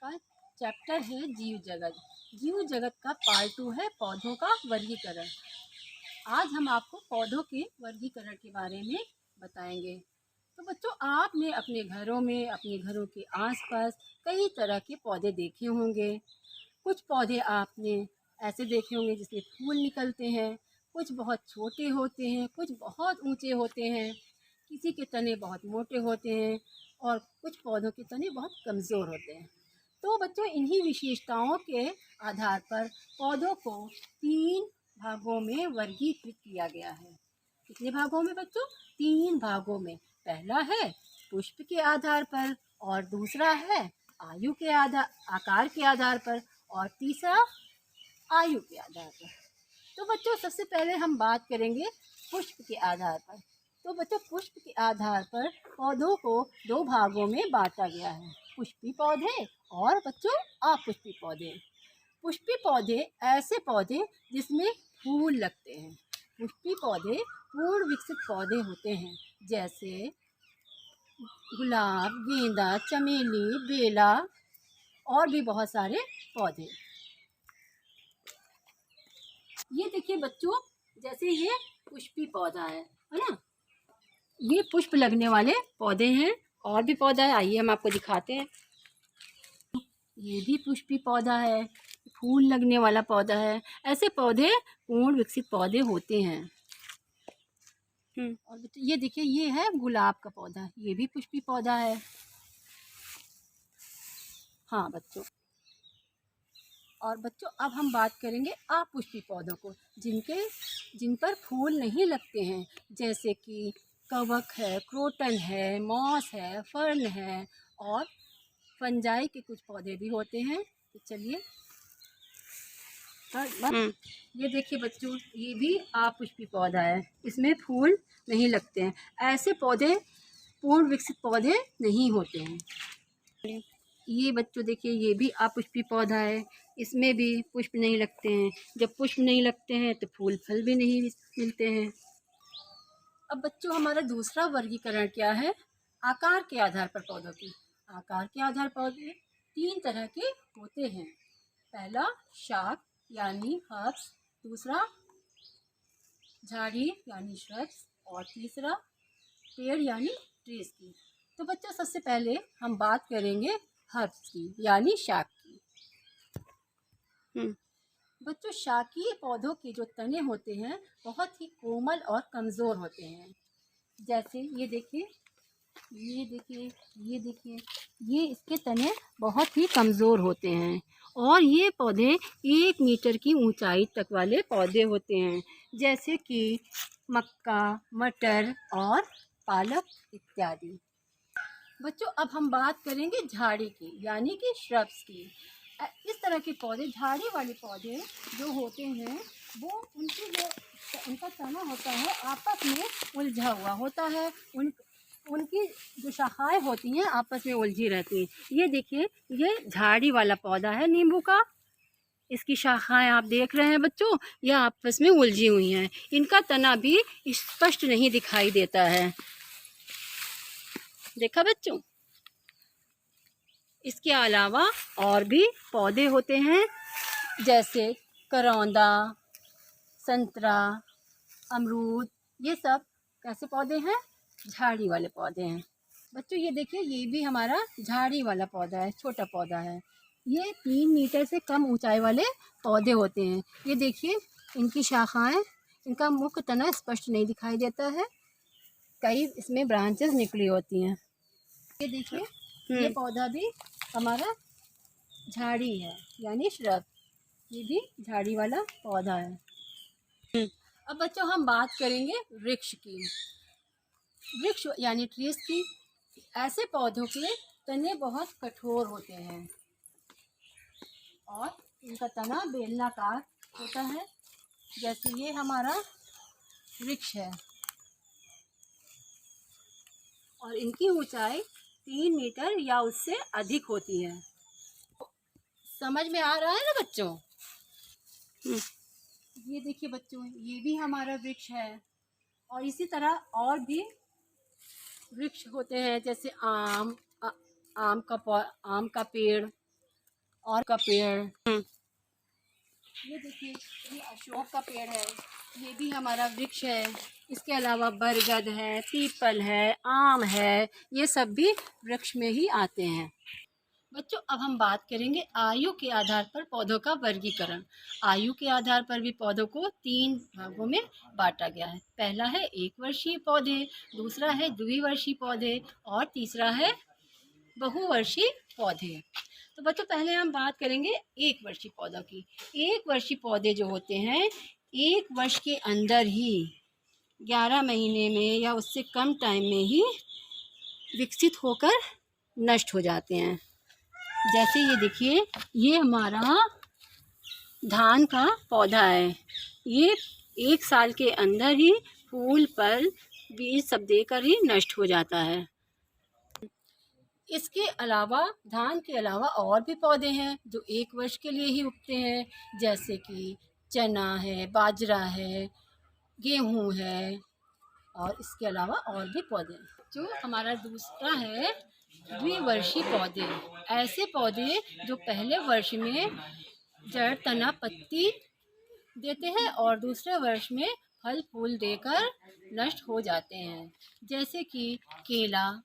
का चैप्टर है जीव जगत। जीव जगत का पार्ट 2 है पौधों का वर्गीकरण। आज हम आपको पौधों के वर्गीकरण के बारे में बताएंगे। तो बच्चों, आपने अपने घरों में, अपने घरों के आसपास कई तरह के पौधे देखे होंगे। कुछ पौधे आपने ऐसे देखे होंगे जिसमें फूल निकलते हैं, कुछ बहुत छोटे होते हैं, कुछ बहुत ऊंचे होते हैं, किसी के तने बहुत मोटे होते हैं और कुछ पौधों के तने बहुत कमज़ोर होते हैं। तो बच्चों, इन्हीं विशेषताओं के आधार पर पौधों को 3 भागों में वर्गीकृत किया गया है। कितने भागों में बच्चों? 3 भागों में। पहला है पुष्प के आधार पर, और दूसरा है आयु के आकार के आधार पर, और तीसरा आयु के आधार पर। तो बच्चों, सबसे पहले हम बात करेंगे पुष्प के आधार पर। तो बच्चों, पुष्प के आधार पर पौधों को 2 भागों में बांटा गया है, पुष्पी पौधे और बच्चों अपुष्पी पौधे। पुष्पी पौधे ऐसे पौधे जिसमें फूल लगते हैं। पुष्पी पौधे पूर्ण विकसित पौधे होते हैं, जैसे गुलाब, गेंदा, चमेली, बेला और भी बहुत सारे पौधे। ये देखिए बच्चों, जैसे ये पुष्पी पौधा है ना, ये पुष्प लगने वाले पौधे हैं। और भी पौधा है, आइए हम आपको दिखाते हैं। ये भी पुष्पी पौधा है, फूल लगने वाला पौधा है। ऐसे पौधे पूर्ण विकसित पौधे होते हैं। और ये देखिए, ये है गुलाब का पौधा, ये भी पुष्पी पौधा है। हाँ बच्चों, और बच्चों अब हम बात करेंगे अपुष्पी पौधों को, जिन पर फूल नहीं लगते हैं, जैसे कि कवक है, क्रोटन है, मॉस है, फर्न है और फंजाई के कुछ पौधे भी होते हैं। तो चलिए, ये देखिए बच्चों, ये भी अपुष्पी पौधा है, इसमें फूल नहीं लगते हैं। ऐसे पौधे पूर्ण विकसित पौधे नहीं होते हैं। ये बच्चों देखिए, ये भी अपुष्पी पौधा है, इसमें भी पुष्प नहीं लगते हैं। जब पुष्प नहीं लगते हैं तो फूल फल भी नहीं मिलते हैं। अब बच्चों, हमारा दूसरा वर्गीकरण क्या है? आकार के आधार पर पौधों की। आकार के आधार पर पौधे 3 तरह के होते हैं। पहला शाक यानी हर्ब्स, दूसरा झाड़ी यानी श्रब्स, और तीसरा पेड़ यानी ट्रीज की। तो बच्चों, सबसे पहले हम बात करेंगे हर्ब्स की यानी शाक की। बच्चों, शाकीय पौधों के जो तने होते हैं बहुत ही कोमल और कमज़ोर होते हैं। जैसे ये देखिए, ये देखिए, ये देखिए, ये इसके तने बहुत ही कमज़ोर होते हैं और ये पौधे 1 मीटर की ऊंचाई तक वाले पौधे होते हैं, जैसे कि मक्का, मटर और पालक इत्यादि। बच्चों, अब हम बात करेंगे झाड़ी की यानी कि श्रब्स की। इस तरह के पौधे, झाड़ी वाले पौधे जो होते हैं, वो उनका तना होता है आपस में उलझा हुआ होता है। उनकी जो शाखाएं होती हैं आपस में उलझी रहती हैं। ये देखिए, ये झाड़ी वाला पौधा है नींबू का। इसकी शाखाएं आप देख रहे हैं बच्चों, ये आपस में उलझी हुई हैं। इनका तना भी स्पष्ट नहीं दिखाई देता है। देखा बच्चों? इसके अलावा और भी पौधे होते हैं, जैसे करौंदा, संतरा, अमरूद। ये सब कैसे पौधे हैं? झाड़ी वाले पौधे हैं। बच्चों, ये देखिए, ये भी हमारा झाड़ी वाला पौधा है, छोटा पौधा है। ये 3 मीटर से कम ऊंचाई वाले पौधे होते हैं। ये देखिए, इनकी शाखाएं, इनका मुख्य तना स्पष्ट नहीं दिखाई देता है, कई इसमें ब्रांचेस निकली होती हैं। ये देखिए, ये पौधा भी हमारा झाड़ी है यानी श्रब। ये भी झाड़ी वाला पौधा है। अब बच्चों, हम बात करेंगे वृक्ष की। वृक्ष यानी ट्रीज की। ऐसे पौधों के तने बहुत कठोर होते हैं और इनका तना बेलनाकार होता है। जैसे ये हमारा वृक्ष है और इनकी ऊंचाई 3 मीटर या उससे अधिक होती है। समझ में आ रहा है ना बच्चों? ये देखिए बच्चों, ये भी हमारा वृक्ष है और इसी तरह और भी वृक्ष होते हैं, जैसे आम का पेड़, और का पेड़, ये देखिए ये अशोक का पेड़ है, ये भी हमारा वृक्ष है। इसके अलावा बरगद है, पीपल है, आम है, ये सब भी वृक्ष में ही आते हैं। बच्चों अब हम बात करेंगे आयु के आधार पर पौधों का वर्गीकरण। आयु के आधार पर भी पौधों को 3 भागों में बांटा गया है। पहला है 1 वर्षीय पौधे, दूसरा है द्विवर्षीय पौधे और तीसरा है बहुवर्षीय पौधे। तो बच्चों पहले हम बात करेंगे 1 वर्षीय पौधों की। 1 वर्षीय पौधे जो होते हैं 1 वर्ष के अंदर ही 11 महीने में या उससे कम टाइम में ही विकसित होकर नष्ट हो जाते हैं। जैसे ये देखिए ये हमारा धान का पौधा है, ये 1 साल के अंदर ही फूल फल बीज सब देकर ही नष्ट हो जाता है। इसके अलावा धान के अलावा और भी पौधे हैं जो 1 वर्ष के लिए ही उगते हैं, जैसे कि चना है, बाजरा है, गेहूँ है और इसके अलावा और भी पौधे। जो हमारा दूसरा है द्विवर्षीय पौधे, ऐसे पौधे जो पहले वर्ष में जड़ तना पत्ती देते हैं और दूसरे वर्ष में फल फूल देकर नष्ट हो जाते हैं, जैसे कि केला,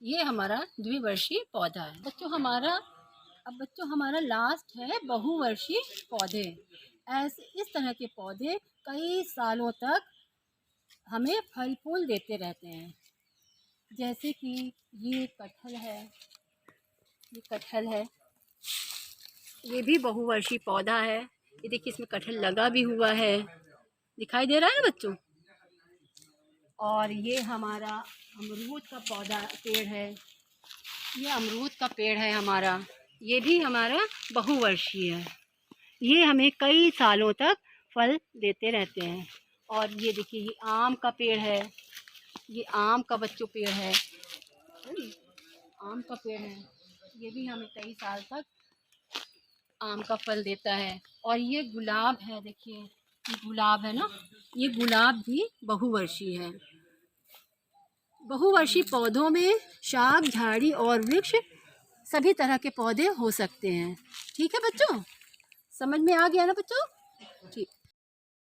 ये हमारा द्विवर्षीय पौधा है। बच्चों हमारा लास्ट है बहुवर्षीय पौधे। ऐसे इस तरह के पौधे कई सालों तक हमें फल फूल देते रहते हैं, जैसे कि ये कटहल है, ये भी बहुवर्षीय पौधा है। ये देखिए इसमें कटहल लगा भी हुआ है, दिखाई दे रहा है ना बच्चों। और ये हमारा अमरूद का पेड़ है, ये अमरूद का पेड़ है हमारा, ये भी हमारा बहुवर्षीय है। ये हमें कई सालों तक फल देते रहते हैं। और ये देखिए ये आम का पेड़ है, ये आम का बच्चों पेड़ है, आम का पेड़ है, ये भी हमें कई साल तक आम का फल देता है। और ये गुलाब है, देखिए ये गुलाब है ना, ये गुलाब भी बहुवर्षीय है। बहुवर्षीय पौधों में शाक, झाड़ी और वृक्ष सभी तरह के पौधे हो सकते हैं। ठीक है बच्चों, समझ में आ गया ना बच्चों? ठीक।